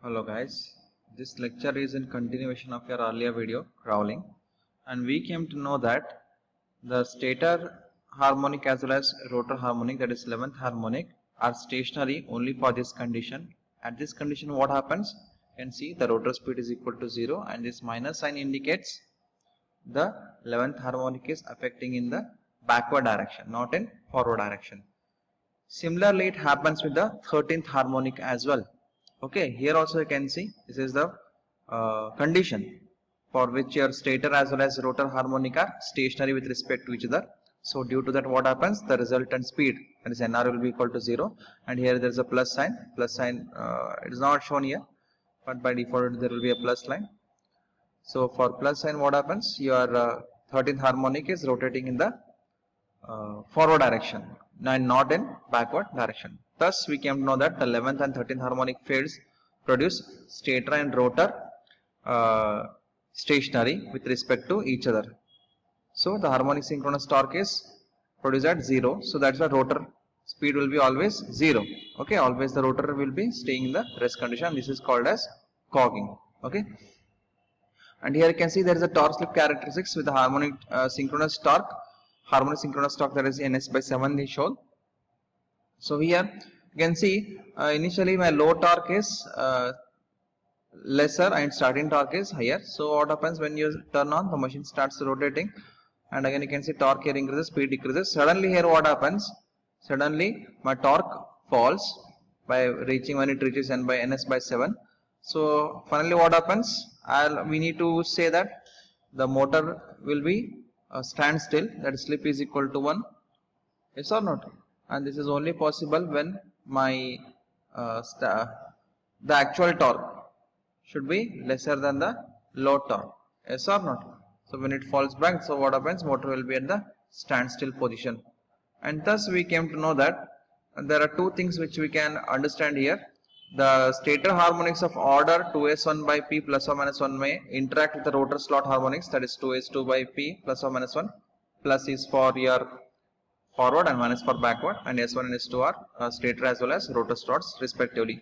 Hello guys, this lecture is in continuation of your earlier video crawling, and we came to know that the stator harmonic as well as rotor harmonic, that is 11th harmonic, are stationary only for this condition. At this condition what happens? You can see the rotor speed is equal to 0 and this minus sign indicates the 11th harmonic is affecting in the backward direction, not in forward direction. Similarly, it happens with the 13th harmonic as well. Okay, here also you can see this is the condition for which your stator as well as rotor harmonic are stationary with respect to each other. So due to that what happens, the resultant speed, that is NR, will be equal to 0, and here there is a plus sign. It is not shown here, but by default there will be a plus line. So for plus sign what happens, your 13th harmonic is rotating in the forward direction and not in backward direction. Thus we came to know that the 11th and 13th harmonic fields produce stator and rotor stationary with respect to each other. So the harmonic synchronous torque is produced at 0, so that's why rotor speed will be always 0. Okay, always the rotor will be staying in the rest condition. This is called as cogging. Okay, and here you can see there is a torque slip characteristics with the harmonic synchronous torque. Harmonic synchronous torque, that is ns by 7 is shown. So here you can see initially my low torque is lesser and starting torque is higher. So what happens when you turn on, the machine starts rotating, and again you can see torque here increases, speed decreases. Suddenly here what happens? Suddenly my torque falls by reaching, when it reaches n by ns by 7. So finally what happens? We need to say that the motor will be stand still, that slip is equal to 1, yes or not? And this is only possible when my the actual torque should be lesser than the low torque, yes or not? So when it falls back, so what happens, motor will be at the standstill position. And thus we came to know that there are two things which we can understand here. The stator harmonics of order 2s1 by p plus or minus 1 may interact with the rotor slot harmonics, that is 2s2 by p plus or minus 1. Plus is for your forward and minus for backward, and s1 and s2 are stator as well as rotor slots respectively.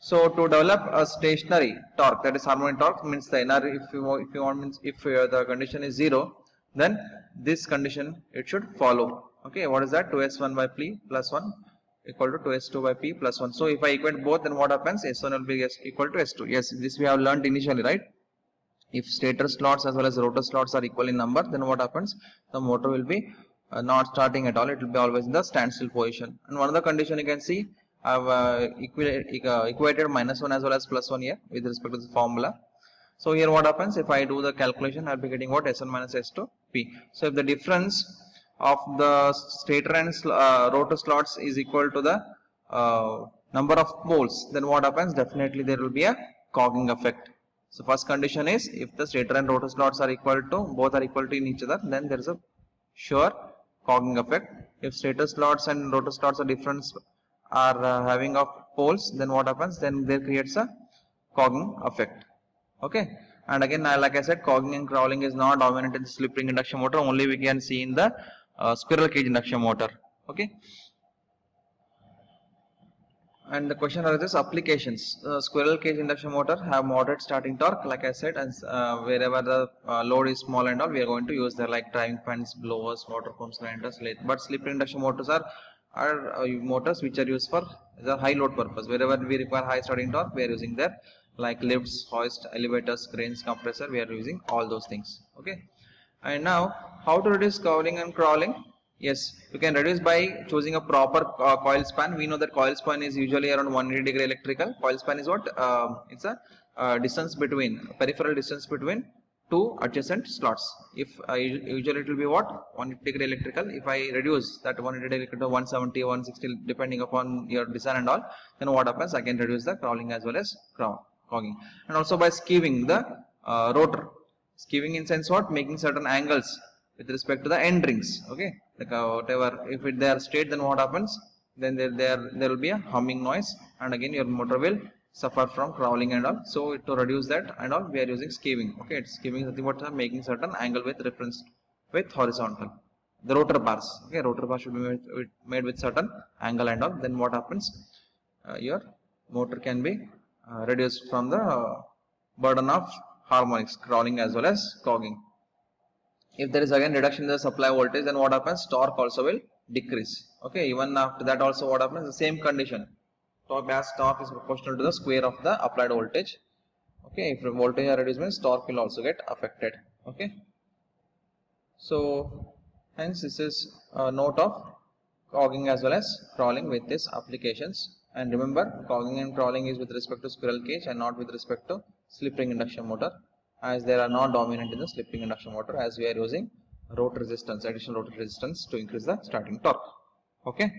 So to develop a stationary torque, that is harmonic torque, means the NR, if the condition is 0, then this condition it should follow. Okay, what is that? 2s1 by p plus 1 equal to 2s2 by p plus 1. So if I equate both, then what happens? S1 will be equal to S2. Yes, this we have learned initially, right? If stator slots as well as rotor slots are equal in number, then what happens? The motor will be not starting at all. It will be always in the standstill position. And one other condition you can see, I have equated minus 1 as well as plus 1 here with respect to the formula. So here what happens? If I do the calculation, I will be getting what? S1 minus S2 P. So if the difference of the stator and rotor slots is equal to the number of poles, then what happens? Definitely there will be a cogging effect. So first condition is, if the stator and rotor slots are equal to, both are equal to in each other, then there is a sure cogging effect. If stator slots and rotor slots are different, are having of poles, then what happens? Then there creates a cogging effect. Okay, and again like I said, cogging and crawling is not dominant in the slip ring induction motor, only we can see in the squirrel cage induction motor. Okay, and the question arises, applications. Squirrel cage induction motor have moderate starting torque, like I said, and wherever the load is small and all, we are going to use there, like driving fans, blowers, water pumps, grinders, lathe. But slip ring induction motors are motors which are used for the high load purpose. Wherever we require high starting torque, we are using there, like lifts, hoist, elevators, cranes, compressor, we are using all those things. Okay, and now how to reduce cowling and crawling? Yes, you can reduce by choosing a proper coil span. We know that coil span is usually around 180-degree electrical. Coil span is what? It's a distance between, peripheral distance between two adjacent slots. If usually it will be what? 180-degree electrical. If I reduce that 180 electrical to 170, 160, depending upon your design and all, then what happens? I can reduce the crawling as well as cogging. And also by skewing the rotor. Skewing in sense what? Making certain angles with respect to the end rings. Okay, like whatever, if they are straight, then what happens? Then there will be a humming noise, and again your motor will suffer from crawling and all. So to reduce that and all, we are using skewing. Okay, skewing is nothing but making certain angle with reference with horizontal. The rotor bars. Okay, rotor bars should be made with certain angle and all. Then what happens? Your motor can be reduce from the burden of harmonics, crawling as well as cogging. If there is again reduction in the supply voltage, then what happens? Torque also will decrease. Okay, even after that also what happens? The same condition. Torque is proportional to the square of the applied voltage. Okay, if the voltage are reduced, means torque will also get affected. Okay, so hence this is a note of cogging as well as crawling with these applications. And remember, cogging and crawling is with respect to squirrel cage and not with respect to slip ring induction motor, as they are not dominant in the slip ring induction motor, as we are using rotor resistance, additional rotor resistance to increase the starting torque. Okay.